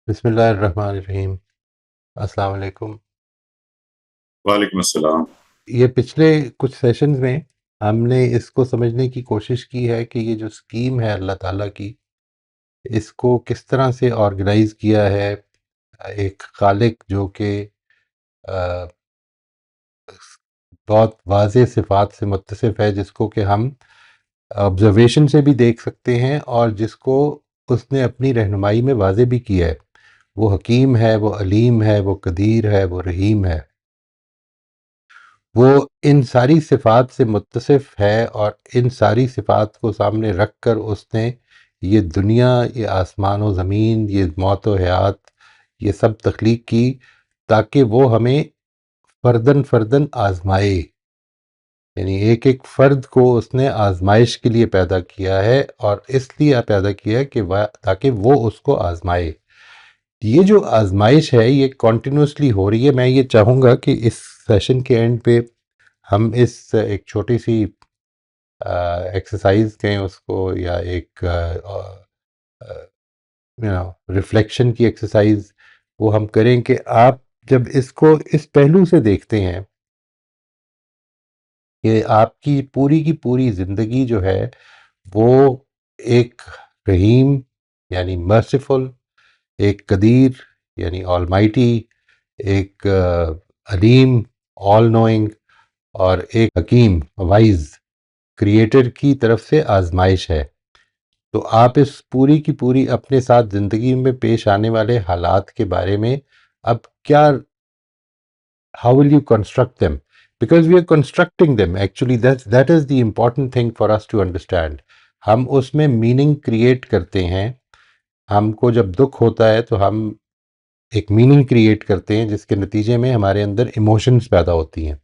بسم اللہ الرحمن الرحیم۔ السلام علیکم۔ وعلیکم السلام۔ یہ پچھلے کچھ سیشنز میں ہم نے اس کو سمجھنے کی کوشش کی ہے کہ یہ جو اسکیم ہے اللہ تعالیٰ کی، اس کو کس طرح سے آرگنائز کیا ہے ایک خالق جو کہ بہت واضح صفات سے متصف ہے، جس کو کہ ہم آبزرویشن سے بھی دیکھ سکتے ہیں اور جس کو اس نے اپنی رہنمائی میں واضح بھی کیا ہے۔ وہ حکیم ہے، وہ علیم ہے، وہ قدیر ہے، وہ رحیم ہے۔ وہ ان ساری صفات سے متصف ہے اور ان ساری صفات کو سامنے رکھ کر اس نے یہ دنیا، یہ آسمان و زمین، یہ موت و حیات، یہ سب تخلیق کی تاکہ وہ ہمیں فردن فردن آزمائے۔ یعنی ایک ایک فرد کو اس نے آزمائش کے لیے پیدا کیا ہے، اور اس لیے پیدا کیا ہے کہ تاکہ وہ اس کو آزمائے۔ یہ جو آزمائش ہے یہ کنٹینیوسلی ہو رہی ہے۔ میں یہ چاہوں گا کہ اس سیشن کے اینڈ پہ ہم اس ایک چھوٹی سی ایکسرسائز کہیں اس کو، یا ایک ریفلیکشن کی ایکسرسائز وہ ہم کریں کہ آپ جب اس کو اس پہلو سے دیکھتے ہیں کہ آپ کی پوری زندگی جو ہے وہ ایک رحیم یعنی مرسیفل، ایک قدیر یعنی آل مائٹی، ایک علیم آل نوئنگ، اور ایک حکیم وائز کریٹر کی طرف سے آزمائش ہے۔ تو آپ اس پوری کی پوری اپنے ساتھ زندگی میں پیش آنے والے حالات کے بارے میں اب کیا، how will you construct them? Because we are constructing them actually. That is the important thing for us to understand. ہم اس میں میننگ کریٹ کرتے ہیں۔ ہم کو جب دکھ ہوتا ہے تو ہم ایک میننگ کریٹ کرتے ہیں، جس کے نتیجے میں ہمارے اندر ایموشنز پیدا ہوتی ہیں۔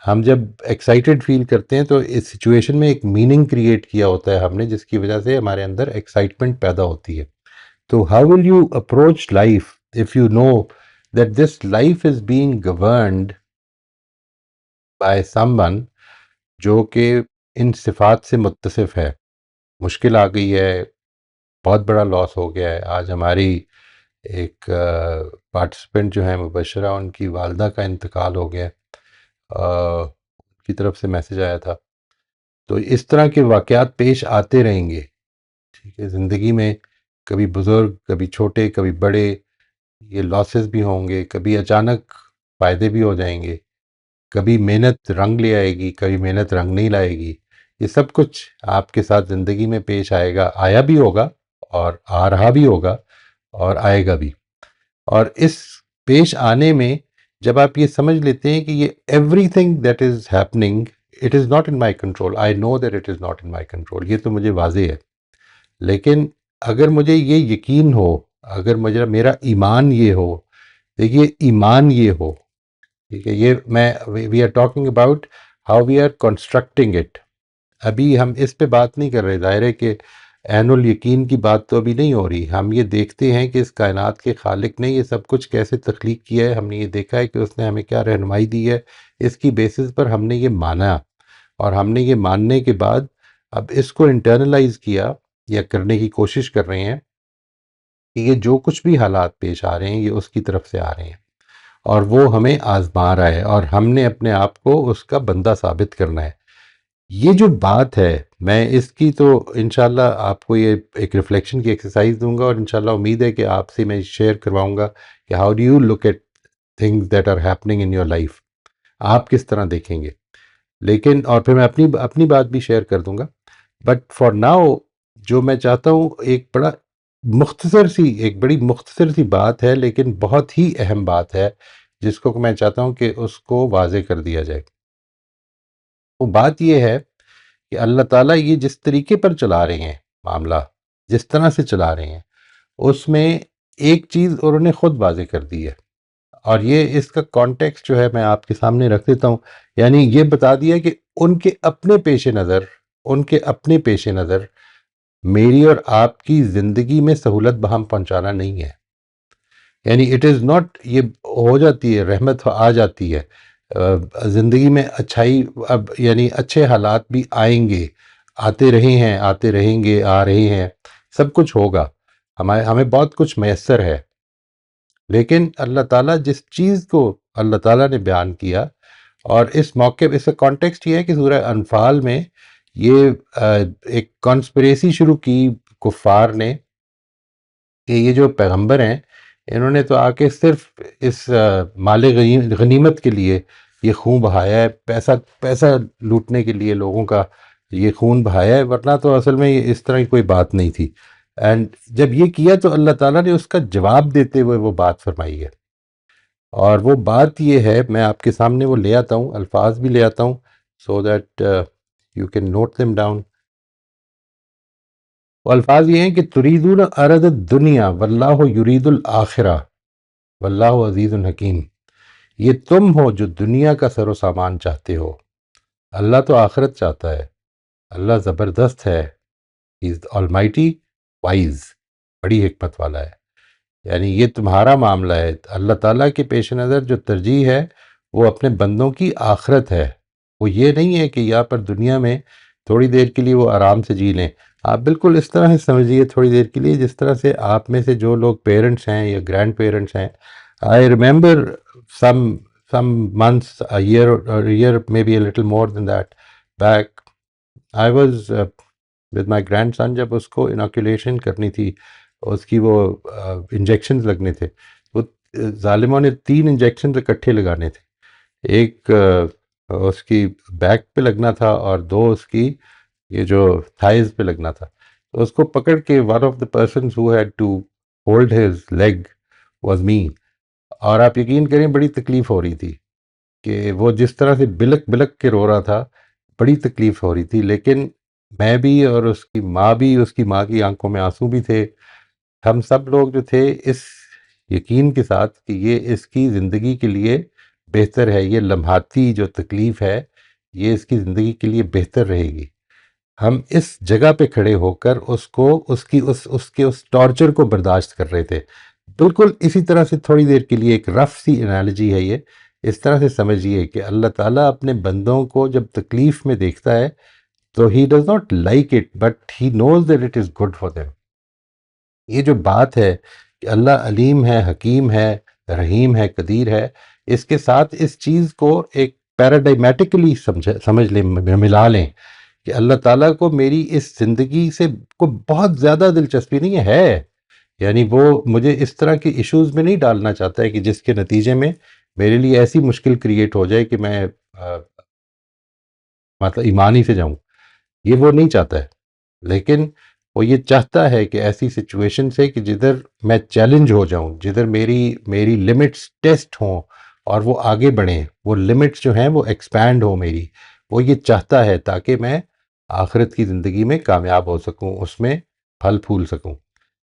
ہم جب ایکسائٹیڈ فیل کرتے ہیں تو اس سچویشن میں ایک میننگ کریٹ کیا ہوتا ہے ہم نے، جس کی وجہ سے ہمارے اندر ایکسائٹمنٹ پیدا ہوتی ہے۔ تو how will you approach life of you know that this life is being governed by someone جو کہ ان صفات سے متصف ہے؟ مشکل آ گئی ہے، بہت بڑا لاس ہو گیا ہے۔ آج ہماری ایک پارٹیسپینٹ جو ہیں مبشرہ، ان کی والدہ کا انتقال ہو گیا، ان کی طرف سے میسج آیا تھا۔ تو اس طرح کے واقعات پیش آتے رہیں گے، ٹھیک ہے، زندگی میں، کبھی بزرگ، کبھی چھوٹے، کبھی بڑے۔ یہ لاسز بھی ہوں گے، کبھی اچانک فائدے بھی ہو جائیں گے، کبھی محنت رنگ لے آئے گی، کبھی محنت رنگ نہیں لائے گی۔ یہ سب کچھ آپ کے ساتھ زندگی میں پیش آئے گا، آیا بھی ہوگا اور آ رہا بھی ہوگا اور آئے گا بھی۔ اور اس پیش آنے میں جب آپ یہ سمجھ لیتے ہیں کہ یہ everything that is happening it is not in my control, I know that it is not in my control, یہ تو مجھے واضح ہے۔ لیکن اگر مجھے یہ یقین ہو، اگر مجھے میرا ایمان یہ ہو، دیکھیے ایمان یہ ہو، ٹھیک ہے، یہ میں we are talking about how we are constructing it. ابھی ہم اس پہ بات نہیں کر رہے، ظاہر ہے کہ عین الیقین کی بات تو ابھی نہیں ہو رہی۔ ہم یہ دیکھتے ہیں کہ اس کائنات کے خالق نے یہ سب کچھ کیسے تخلیق کیا ہے، ہم نے یہ دیکھا ہے کہ اس نے ہمیں کیا رہنمائی دی ہے، اس کی بیسس پر ہم نے یہ مانا، اور ہم نے یہ ماننے کے بعد اب اس کو انٹرنلائز کیا یا کرنے کی کوشش کر رہے ہیں کہ یہ جو کچھ بھی حالات پیش آ رہے ہیں یہ اس کی طرف سے آ رہے ہیں، اور وہ ہمیں آزما رہا ہے، اور ہم نے اپنے آپ کو اس کا بندہ ثابت کرنا ہے۔ یہ جو بات ہے، میں اس کی تو انشاءاللہ آپ کو یہ ایک ریفلیکشن کی ایکسرسائز دوں گا، اور انشاءاللہ امید ہے کہ آپ سے میں شیئر کرواؤں گا کہ how do you look at things that are happening in your life, آپ کس طرح دیکھیں گے۔ لیکن اور پھر میں اپنی بات بھی شیئر کر دوں گا، بٹ فار ناؤ جو میں چاہتا ہوں ایک بڑی مختصر سی بات ہے، لیکن بہت ہی اہم بات ہے، جس کو میں چاہتا ہوں کہ اس کو واضح کر دیا جائے۔ وہ بات یہ ہے کہ اللہ تعالیٰ یہ جس طریقے پر چلا رہے ہیں معاملہ، جس طرح سے چلا رہے ہیں، اس میں ایک چیز انہوں نے خود واضح کر دی ہے، اور یہ اس کا کانٹیکسٹ جو ہے میں آپ کے سامنے رکھ دیتا ہوں۔ یعنی یہ بتا دیا کہ ان کے اپنے پیش نظر میری اور آپ کی زندگی میں سہولت بہم پہنچانا نہیں ہے۔ یعنی اٹ از ناٹ، یہ ہو جاتی ہے، رحمت آ جاتی ہے زندگی میں، اچھائی اب یعنی اچھے حالات بھی آئیں گے، آتے رہے ہیں، آتے رہیں گے، آ رہے ہیں، سب کچھ ہوگا، ہمیں بہت کچھ میسر ہے۔ لیکن اللہ تعالیٰ جس چیز کو اللہ تعالیٰ نے بیان کیا، اور اس موقع اس کا کانٹیکسٹ یہ ہے کہ سورہ انفال میں یہ ایک کانسپریسی شروع کی کفار نے کہ یہ جو پیغمبر ہیں انہوں نے تو آ کے صرف اس مال غنیمت کے لیے یہ خون بہایا ہے، پیسہ لوٹنے کے لیے لوگوں کا یہ خون بہایا ہے، ورنہ تو اصل میں اس طرح کی کوئی بات نہیں تھی۔ اینڈ جب یہ کیا تو اللہ تعالیٰ نے اس کا جواب دیتے ہوئے وہ بات فرمائی ہے، اور وہ بات یہ ہے، میں آپ کے سامنے وہ لے آتا ہوں، الفاظ بھی لے آتا ہوں so that you can not them down. وہ الفاظ یہ ہیں کہ تریدون ارد الدنیا واللہ یرید الآخرہ واللہ عزیز الحکیم، یہ تم ہو جو دنیا کا سر و سامان چاہتے ہو، اللہ تو آخرت چاہتا ہے، اللہ زبردست ہے، ہی از آلمائٹی وائز، بڑی حکمت والا ہے۔ یعنی یہ تمہارا معاملہ ہے، اللہ تعالیٰ کے پیش نظر جو ترجیح ہے وہ اپنے بندوں کی آخرت ہے، وہ یہ نہیں ہے کہ یہاں پر دنیا میں تھوڑی دیر کے لیے وہ آرام سے جی لیں۔ آپ بالکل اس طرح سے سمجھیے تھوڑی دیر کے لیے جس طرح سے آپ میں سے جو لوگ پیرنٹس ہیں یا گرینڈ پیرنٹس ہیں، I remember some months, a year maybe a little more than that back, I was with my grandson، جب اس کو اناکولیشن کرنی تھی، اس کی وہ انجیکشنز لگنے تھے، وہ ظالموں نے 3 انجیکشنز اکٹھے لگانے تھے، ایک اس کی بیک پہ لگنا تھا اور 2 اس کی یہ جو تھائز پہ لگنا تھا۔ تو اس کو پکڑ کے one of the persons who had to hold his leg was me، اور آپ یقین کریں بڑی تکلیف ہو رہی تھی کہ وہ جس طرح سے بلک بلک کے رو رہا تھا، بڑی تکلیف ہو رہی تھی، لیکن میں بھی اور اس کی ماں بھی، اس کی ماں کی آنکھوں میں آنسو بھی تھے، ہم سب لوگ جو تھے اس یقین کے ساتھ کہ یہ اس کی زندگی کے لیے بہتر ہے، یہ لمحاتی جو تکلیف ہے یہ اس کی زندگی کے لیے بہتر رہے گی۔ ہم اس جگہ پہ کھڑے ہو کر اس کے ٹارچر کو برداشت کر رہے تھے۔ بالکل اسی طرح سے تھوڑی دیر کے لیے ایک رف سی انالوجی ہے یہ، اس طرح سے سمجھیے کہ اللہ تعالیٰ اپنے بندوں کو جب تکلیف میں دیکھتا ہے تو he does not like it but he knows that it is good for them. یہ جو بات ہے کہ اللہ علیم ہے، حکیم ہے، رحیم ہے، قدیر ہے، اس کے ساتھ اس چیز کو ایک پیراڈائمیٹکلی سمجھ لیں، ملا لیں کہ اللہ تعالیٰ کو میری اس زندگی سے کو بہت زیادہ دلچسپی نہیں ہے، یعنی وہ مجھے اس طرح کے ایشوز میں نہیں ڈالنا چاہتا ہے کہ جس کے نتیجے میں میرے لیے ایسی مشکل کریٹ ہو جائے کہ میں مطلب ایمان ہی سے جاؤں، یہ وہ نہیں چاہتا ہے، لیکن وہ یہ چاہتا ہے کہ ایسی سچویشن سے کہ جدھر میں چیلنج ہو جاؤں، جدھر میری لمٹس ٹیسٹ ہوں اور وہ آگے بڑھیں، وہ لمٹس جو ہیں وہ ایکسپینڈ ہوں میری، وہ یہ چاہتا ہے تاکہ میں آخرت کی زندگی میں کامیاب ہو سکوں، اس میں پھل پھول سکوں۔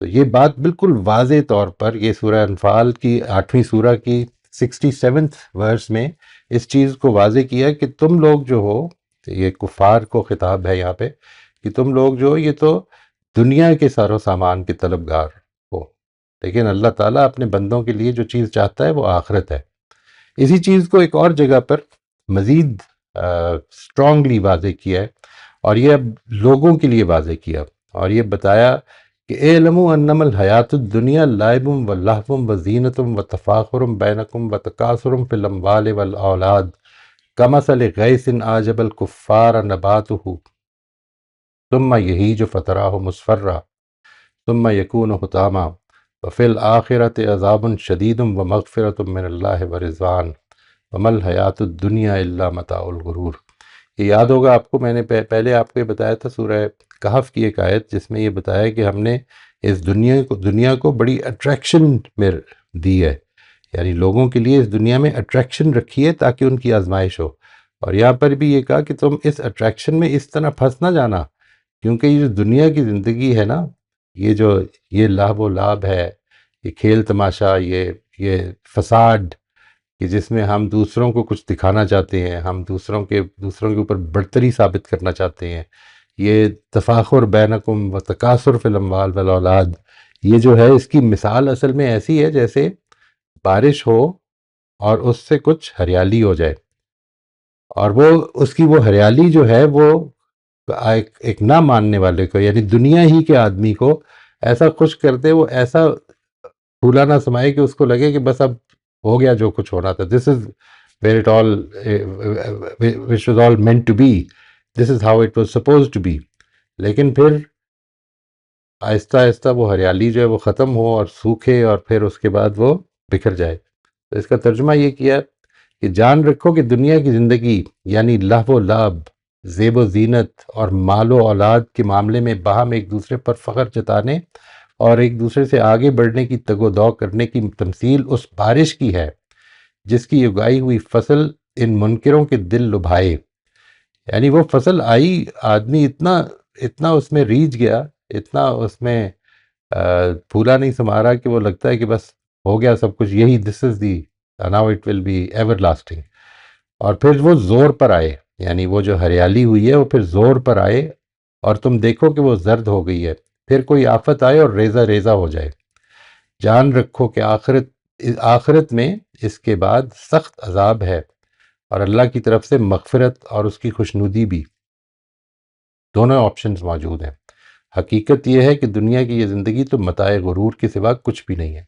تو یہ بات بالکل واضح طور پر یہ سورہ انفال کی 8ویں سورہ کی 67 ورس میں اس چیز کو واضح کیا کہ تم لوگ جو ہو، یہ کفار کو خطاب ہے یہاں پہ، کہ تم لوگ جو یہ تو دنیا کے سار و سامان کے طلبگار ہو، لیکن اللہ تعالیٰ اپنے بندوں کے لیے جو چیز چاہتا ہے وہ آخرت ہے۔ اسی چیز کو ایک اور جگہ پر مزید اسٹرانگلی واضح کیا ہے، اور یہ اب لوگوں کے لیے واضح کیا اور یہ بتایا کہ اعلموا انما الحیات الدنیا لعب و لہو و زینت و تفاخر بینکم و تکاثر فی الاموال والاولاد کمثل غیث اعجب الکفار نباتہ ثم یہیج فتراه مصفرا ثم یکون حطاما وفی الآخرۃ عذاب شدید و مغفرۃ من اللہ ورضوان وما الحیات الدنیا الا متاع الغرور۔ یہ یاد ہوگا آپ کو، میں نے پہلے آپ کو یہ بتایا تھا سورہ کہف کی ایک آیت جس میں یہ بتایا کہ ہم نے اس دنیا کو بڑی اٹریکشن میں دی ہے، یعنی لوگوں کے لیے اس دنیا میں اٹریکشن رکھی ہے تاکہ ان کی آزمائش ہو، اور یہاں پر بھی یہ کہا کہ تم اس اٹریکشن میں اس طرح پھنس نہ جانا، کیونکہ یہ جو دنیا کی زندگی ہے نا، یہ لہو و لعب ہے، یہ کھیل تماشا، یہ فساد کہ جس میں ہم دوسروں کو کچھ دکھانا چاہتے ہیں، ہم دوسروں کے اوپر برتری ثابت کرنا چاہتے ہیں، یہ تفاخر بینکم و تکاثر فی الاموال والاولاد، یہ جو ہے اس کی مثال اصل میں ایسی ہے جیسے بارش ہو اور اس سے کچھ ہریالی ہو جائے، اور اس کی وہ ہریالی جو ہے وہ ایک نہ ماننے والے کو، یعنی دنیا ہی کے آدمی کو ایسا خوش کر دے، وہ ایسا پھولا نہ سمائے کہ اس کو لگے کہ بس اب ہو گیا جو کچھ ہونا تھا. This is where it all which was all meant to be. This is how it was supposed to be. لیکن پھر آہستہ آہستہ وہ ہریالی جو ہے وہ ختم ہو اور سوکھے اور پھر اس کے بعد وہ بکھر جائے. تو اس کا ترجمہ یہ کیا کہ جان رکھو کہ دنیا کی زندگی یعنی لہو و لعب، زیب و زینت اور مال و اولاد کے معاملے میں باہم ایک دوسرے پر فخر جتانے اور ایک دوسرے سے آگے بڑھنے کی تگ و دو کرنے کی تمثیل اس بارش کی ہے جس کی اگائی ہوئی فصل ان منکروں کے دل لبھائے. یعنی وہ فصل آئی، آدمی اتنا اتنا اس میں ریجھ گیا، اتنا اس میں پھولا نہیں سما رہا کہ وہ لگتا ہے کہ بس ہو گیا سب کچھ، یہی this is the now it will be everlasting. اور پھر وہ زور پر آئے، یعنی وہ جو ہریالی ہوئی ہے وہ پھر زور پر آئے اور تم دیکھو کہ وہ زرد ہو گئی ہے. پھر کوئی آفت آئے اور ریزہ ریزہ ہو جائے. جان رکھو کہ آخرت میں اس کے بعد سخت عذاب ہے اور اللہ کی طرف سے مغفرت اور اس کی خوشنودی بھی. دونوں آپشنز موجود ہیں. حقیقت یہ ہے کہ دنیا کی یہ زندگی تو متاع غرور کے سوا کچھ بھی نہیں ہے.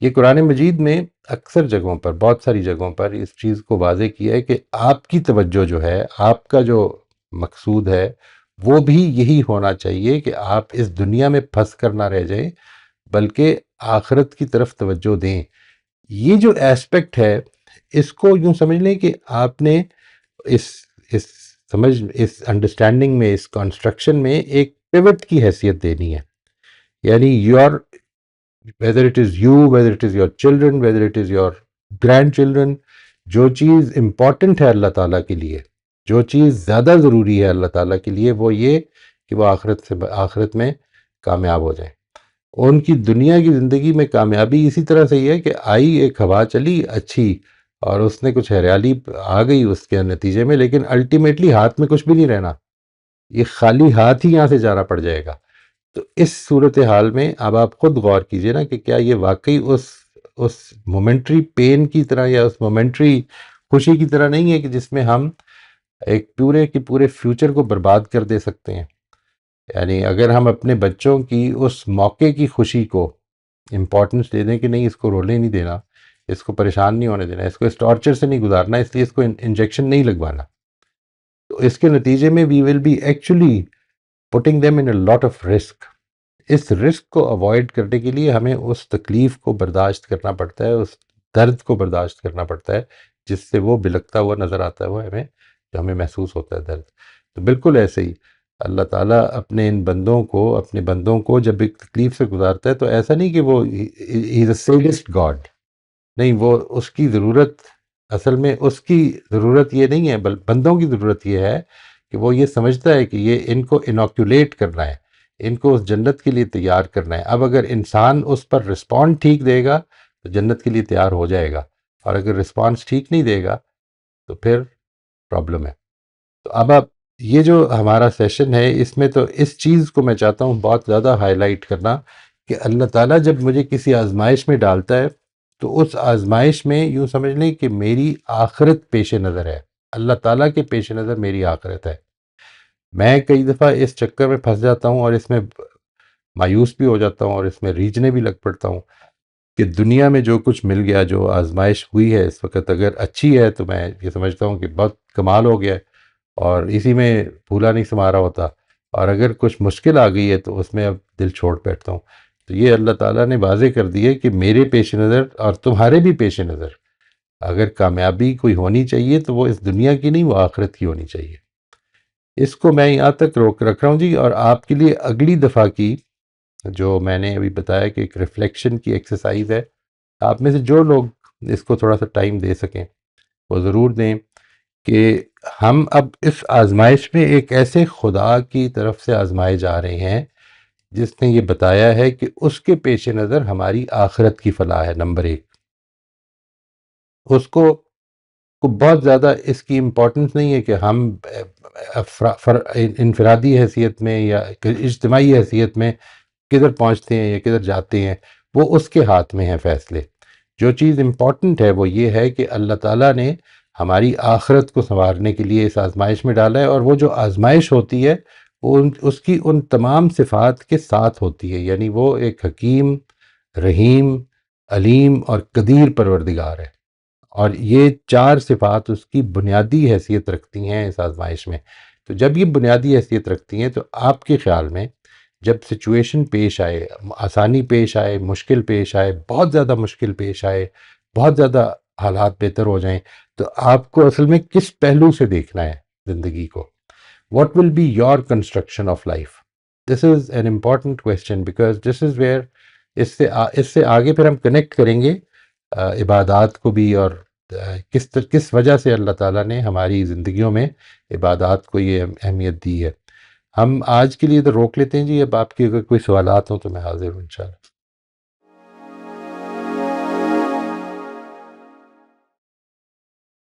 یہ قرآن مجید میں اکثر جگہوں پر، بہت ساری جگہوں پر اس چیز کو واضح کیا ہے کہ آپ کی توجہ جو ہے، آپ کا جو مقصود ہے وہ بھی یہی ہونا چاہیے کہ آپ اس دنیا میں پھنس کر نہ رہ جائیں بلکہ آخرت کی طرف توجہ دیں. یہ جو ایسپیکٹ ہے اس کو یوں سمجھ لیں کہ آپ نے اس انڈرسٹینڈنگ میں، اس کنسٹرکشن میں ایک پیوٹ کی حیثیت دینی ہے. یعنی whether it is you, whether it is your children, whether it is your grandchildren، جو چیز امپورٹنٹ ہے اللہ تعالیٰ کے لیے، جو چیز زیادہ ضروری ہے اللہ تعالیٰ کے لیے، وہ یہ کہ وہ آخرت میں کامیاب ہو جائیں. ان کی دنیا کی زندگی میں کامیابی اسی طرح سے ہی ہے کہ آئی ایک ہوا چلی اچھی اور اس نے کچھ ہریالی آ گئی اس کے نتیجے میں، لیکن الٹیمیٹلی ہاتھ میں کچھ بھی نہیں رہنا، یہ خالی ہاتھ ہی یہاں سے جانا پڑ جائے گا. تو اس صورتحال میں اب آپ خود غور کیجئے نا کہ کیا یہ واقعی اس مومنٹری پین کی طرح یا اس مومنٹری خوشی کی طرح نہیں ہے کہ جس میں ہم ایک پورے کے پورے فیوچر کو برباد کر دے سکتے ہیں. یعنی اگر ہم اپنے بچوں کی اس موقع کی خوشی کو امپورٹنس دے دیں کہ نہیں، اس کو رولنے نہیں دینا، اس کو پریشان نہیں ہونے دینا، اس کو اس ٹارچر سے نہیں گزارنا، اس لیے اس کو انجیکشن نہیں لگوانا، تو اس کے نتیجے میں we will be actually putting them in a lot of risk. اس رسک کو اوائڈ کرنے کے لیے ہمیں اس تکلیف کو برداشت کرنا پڑتا ہے، اس درد کو برداشت کرنا پڑتا ہے جس سے وہ بلکتا ہوا نظر آتا ہے، وہ جو ہمیں محسوس ہوتا ہے درد. تو بالکل ایسے ہی اللہ تعالیٰ اپنے اپنے بندوں کو جب ایک تکلیف سے گزارتا ہے تو ایسا نہیں کہ وہ ہی از اے سیڈسٹ گاڈ، نہیں، وہ اس کی ضرورت، اصل میں اس کی ضرورت یہ نہیں ہے، بندوں کی ضرورت یہ ہے کہ وہ یہ سمجھتا ہے کہ یہ ان کو انوکیولیٹ کرنا ہے، ان کو اس جنت کے لیے تیار کرنا ہے. اب اگر انسان اس پر رسپانڈ ٹھیک دے گا تو جنت کے لیے تیار ہو جائے گا، اور اگر رسپانس ٹھیک نہیں دے گا تو پھر پرابلم ہے. تو اب یہ جو ہمارا سیشن ہے اس میں تو اس چیز کو میں چاہتا ہوں بہت زیادہ ہائی لائٹ کرنا کہ اللہ تعالیٰ جب مجھے کسی آزمائش میں ڈالتا ہے تو اس آزمائش میں یوں سمجھ لیں کہ میری آخرت پیش نظر ہے، اللہ تعالیٰ کے پیش نظر میری آخرت ہے. میں کئی دفعہ اس چکر میں پھنس جاتا ہوں اور اس میں مایوس بھی ہو جاتا ہوں اور اس میں ریجھنے بھی لگ پڑتا ہوں کہ دنیا میں جو کچھ مل گیا، جو آزمائش ہوئی ہے اس وقت، اگر اچھی ہے تو میں یہ سمجھتا ہوں کہ بہت کمال ہو گیا ہے اور اسی میں پھولا نہیں سما رہا ہوتا، اور اگر کچھ مشکل آ گئی ہے تو اس میں اب دل چھوڑ بیٹھتا ہوں. تو یہ اللہ تعالیٰ نے واضح کر دی ہے کہ میرے پیش نظر اور تمہارے بھی پیش نظر اگر کامیابی کوئی ہونی چاہیے تو وہ اس دنیا کی نہیں، وہ آخرت کی ہونی چاہیے. اس کو میں یہاں تک روک رکھ رہا ہوں جی. اور آپ کے لیے اگلی دفعہ کی جو میں نے ابھی بتایا کہ ایک ریفلیکشن کی ایکسرسائز ہے، آپ میں سے جو لوگ اس کو تھوڑا سا ٹائم دے سکیں وہ ضرور دیں کہ ہم اب اس آزمائش میں ایک ایسے خدا کی طرف سے آزمائے جا رہے ہیں جس نے یہ بتایا ہے کہ اس کے پیش نظر ہماری آخرت کی فلاح ہے. نمبر 1، اس کو بہت زیادہ اس کی امپورٹنس نہیں ہے کہ ہم انفرادی حیثیت میں یا اجتماعی حیثیت میں کدھر پہنچتے ہیں یا کدھر جاتے ہیں، وہ اس کے ہاتھ میں ہیں فیصلے. جو چیز امپورٹنٹ ہے وہ یہ ہے کہ اللہ تعالیٰ نے ہماری آخرت کو سنوارنے کے لیے اس آزمائش میں ڈالا ہے، اور وہ جو آزمائش ہوتی ہے وہ اس کی ان تمام صفات کے ساتھ ہوتی ہے. یعنی وہ ایک حکیم، رحیم، علیم اور قدیر پروردگار ہے، اور یہ چار صفات اس کی بنیادی حیثیت رکھتی ہیں اس آزمائش میں۔ تو جب یہ بنیادی حیثیت رکھتی ہیں تو آپ کے خیال میں جب سچویشن پیش آئے، آسانی پیش آئے، مشکل پیش آئے، بہت زیادہ مشکل پیش آئے، بہت زیادہ حالات بہتر ہو جائیں، تو آپ کو اصل میں کس پہلو سے دیکھنا ہے زندگی کو؟ What will be your construction of life? This is an important question because this is where اس سے آگے پھر ہم کنیکٹ کریں گے عبادات کو بھی، اور کس وجہ سے اللہ تعالیٰ نے ہماری زندگیوں میں عبادات کو یہ اہمیت دی ہے۔ ہم آج کے لیے تو روک لیتے ہیں جی، اب آپ کے اگر کوئی سوالات ہوں تو میں حاضر ہوں انشاءاللہ۔